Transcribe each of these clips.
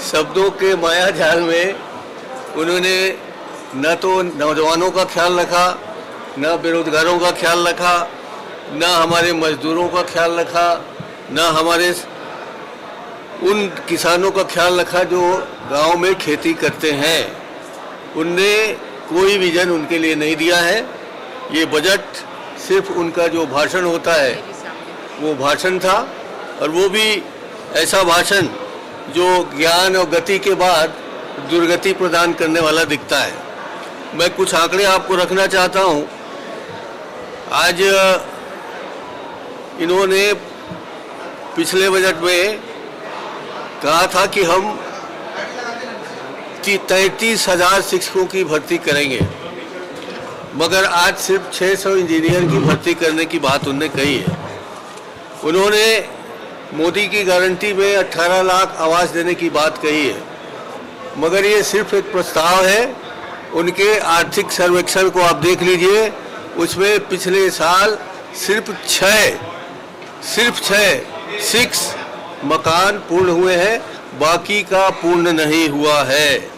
शब्दों के माया जाल में उन्होंने न तो नौजवानों का ख्याल रखा, न बेरोजगारों का ख्याल रखा, न हमारे मजदूरों का ख्याल रखा, न हमारे उन किसानों का ख्याल रखा जो गांव में खेती करते हैं। उनने कोई विजन उनके लिए नहीं दिया है। ये बजट सिर्फ उनका जो भाषण होता है वो भाषण था, और वो भी ऐसा भाषण जो ज्ञान और गति के बाद दुर्गति प्रदान करने वाला दिखता है। मैं कुछ आंकड़े आपको रखना चाहता हूँ। आज इन्होंने पिछले बजट में कहा था कि हम 33,000 शिक्षकों की भर्ती करेंगे, मगर आज सिर्फ 600 इंजीनियर की भर्ती करने की बात उन्होंने कही है। उन्होंने मोदी की गारंटी में 18 लाख आवास देने की बात कही है, मगर ये सिर्फ एक प्रस्ताव है। उनके आर्थिक सर्वेक्षण को आप देख लीजिए, उसमें पिछले साल सिर्फ 6 मकान पूर्ण हुए हैं, बाकी का पूर्ण नहीं हुआ है।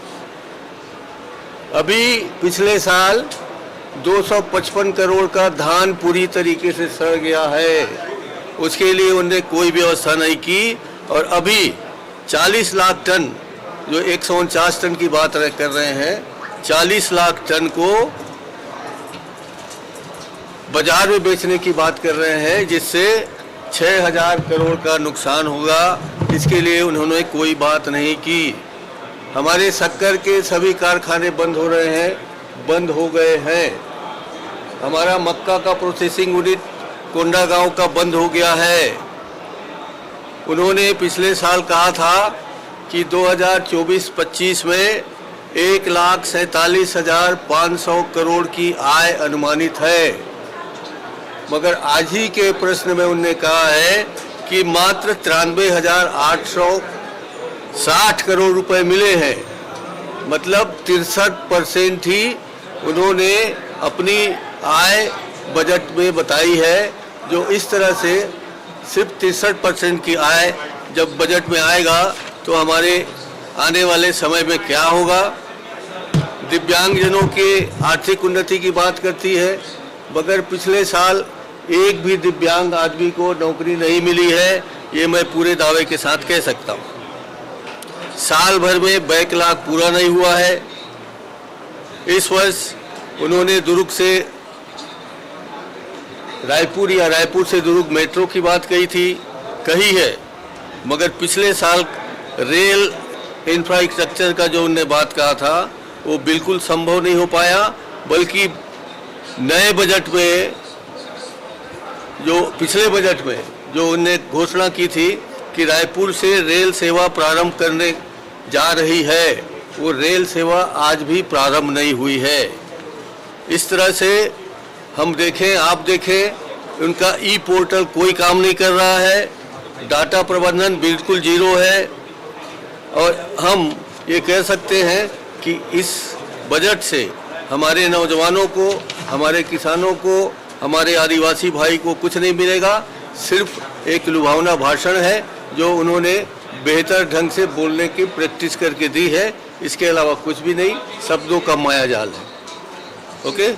अभी पिछले साल 255 करोड़ का धान पूरी तरीके से सड़ गया है, उसके लिए उन्होंने कोई व्यवस्था नहीं की। और अभी 40 लाख टन, जो 149 टन की बात कर रहे हैं, 40 लाख टन को बाजार में बेचने की बात कर रहे हैं, जिससे 6,000 करोड़ का नुकसान होगा। इसके लिए उन्होंने कोई बात नहीं की। हमारे शक्कर के सभी कारखाने बंद हो रहे हैं, बंद हो गए हैं। हमारा मक्का का प्रोसेसिंग यूनिट कोंडागांव का बंद हो गया है। उन्होंने पिछले साल कहा था कि 2024-25 में 1,47,500 करोड़ की आय अनुमानित है, मगर आज ही के प्रश्न में उन्होंने कहा है कि मात्र 93,860 करोड़ रुपए मिले हैं। मतलब 63% ही उन्होंने अपनी आय बजट में बताई है। जो इस तरह से सिर्फ 63% की आय जब बजट में आएगा तो हमारे आने वाले समय में क्या होगा। दिव्यांगजनों के आर्थिक उन्नति की बात करती है, मगर पिछले साल एक भी दिव्यांग आदमी को नौकरी नहीं मिली है, ये मैं पूरे दावे के साथ कह सकता हूँ। साल भर में बैकलॉग पूरा नहीं हुआ है। इस वर्ष उन्होंने दुर्ग से रायपुर या रायपुर से दुर्ग मेट्रो की बात कही है, मगर पिछले साल रेल इंफ्रास्ट्रक्चर का जो उन्होंने बात कहा था वो बिल्कुल संभव नहीं हो पाया। बल्कि नए बजट में, जो पिछले बजट में जो उन्होंने घोषणा की थी कि रायपुर से रेल सेवा प्रारंभ करने जा रही है, वो रेल सेवा आज भी प्रारंभ नहीं हुई है। इस तरह से हम देखें, आप देखें, उनका ई पोर्टल कोई काम नहीं कर रहा है, डाटा प्रबंधन बिल्कुल जीरो है। और हम ये कह सकते हैं कि इस बजट से हमारे नौजवानों को, हमारे किसानों को, हमारे आदिवासी भाई को कुछ नहीं मिलेगा। सिर्फ एक लुभावना भाषण है जो उन्होंने बेहतर ढंग से बोलने की प्रैक्टिस करके दी है। इसके अलावा कुछ भी नहीं, शब्दों का माया जाल है। ओके।